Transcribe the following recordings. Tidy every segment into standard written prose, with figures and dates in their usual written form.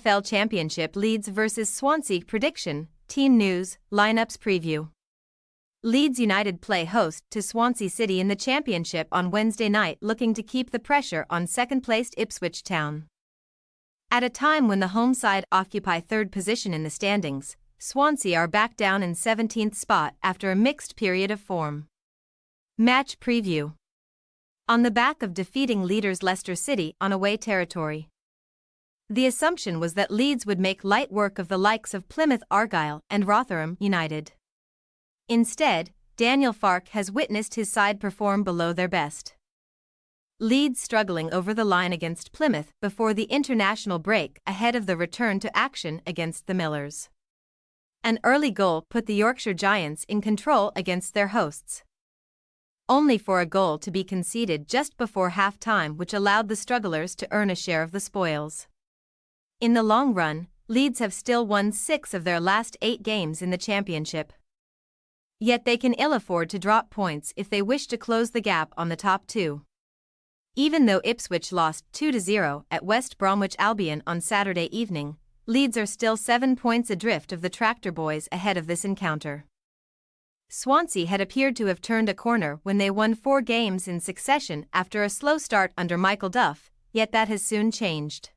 EFL Championship Leeds vs Swansea prediction, team news, lineups preview. Leeds United play host to Swansea City in the Championship on Wednesday night, looking to keep the pressure on second-placed Ipswich Town. At a time when the home side occupy third position in the standings, Swansea are back down in 17th spot after a mixed period of form. Match preview. On the back of defeating leaders Leicester City on away territory, the assumption was that Leeds would make light work of the likes of Plymouth Argyle and Rotherham United. Instead, Daniel Farke has witnessed his side perform below their best. Leeds struggling over the line against Plymouth before the international break ahead of the return to action against the Millers. An early goal put the Yorkshire Giants in control against their hosts, only for a goal to be conceded just before half-time, which allowed the strugglers to earn a share of the spoils. In the long run, Leeds have still won 6 of their last 8 games in the Championship. Yet they can ill afford to drop points if they wish to close the gap on the top 2. Even though Ipswich lost 2-0 at West Bromwich Albion on Saturday evening, Leeds are still 7 points adrift of the Tractor Boys ahead of this encounter. Swansea had appeared to have turned a corner when they won 4 games in succession after a slow start under Michael Duff, yet that has soon changed.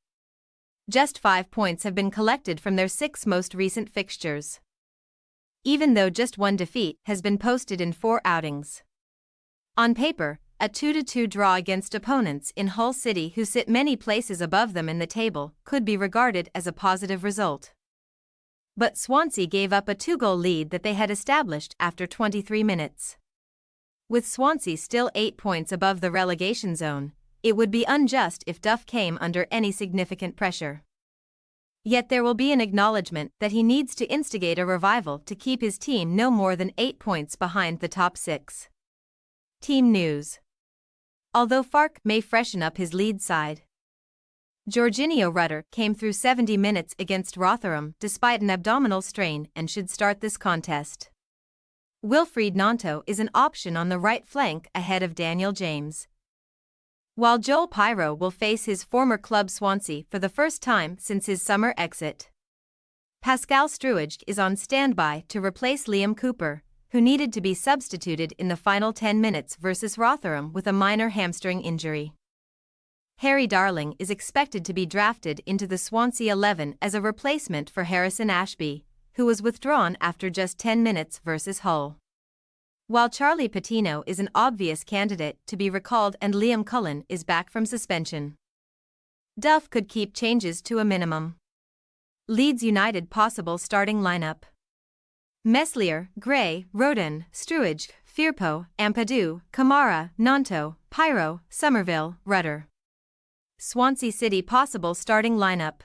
Just 5 points have been collected from their 6 most recent fixtures, even though just 1 defeat has been posted in 4 outings. On paper, a 2-2 draw against opponents in Hull City, who sit many places above them in the table, could be regarded as a positive result. But Swansea gave up a 2-goal lead that they had established after 23 minutes. With Swansea still 8 points above the relegation zone, it would be unjust if Duff came under any significant pressure. Yet there will be an acknowledgement that he needs to instigate a revival to keep his team no more than 8 points behind the top 6. Team news. Although Farke may freshen up his lead side, Jorginho Rutter came through 70 minutes against Rotherham despite an abdominal strain and should start this contest. Wilfried Gnonto is an option on the right flank ahead of Daniel James, while Joel Pyro will face his former club Swansea for the first time since his summer exit. Pascal Struij is on standby to replace Liam Cooper, who needed to be substituted in the final 10 minutes versus Rotherham with a minor hamstring injury. Harry Darling is expected to be drafted into the Swansea 11 as a replacement for Harrison Ashby, who was withdrawn after just 10 minutes versus Hull, while Charlie Patino is an obvious candidate to be recalled and Liam Cullen is back from suspension. Duff could keep changes to a minimum. Leeds United possible starting lineup: Meslier, Gray, Roden, Struij, Firpo, Ampadu, Kamara, Gnonto, Pyro, Somerville, Rutter. Swansea City possible starting lineup: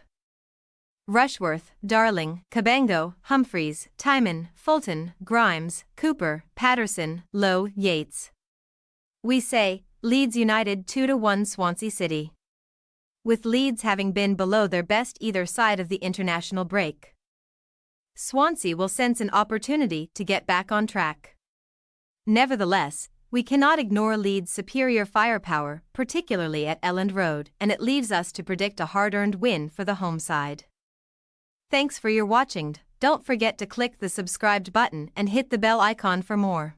Rushworth, Darling, Cabango, Humphreys, Tymon, Fulton, Grimes, Cooper, Patterson, Lowe, Yates. We say, Leeds United 2-1 Swansea City, with Leeds having been below their best either side of the international break. Swansea will sense an opportunity to get back on track. Nevertheless, we cannot ignore Leeds' superior firepower, particularly at Elland Road, and it leaves us to predict a hard-earned win for the home side. Thanks for your watching. Don't forget to click the subscribed button and hit the bell icon for more.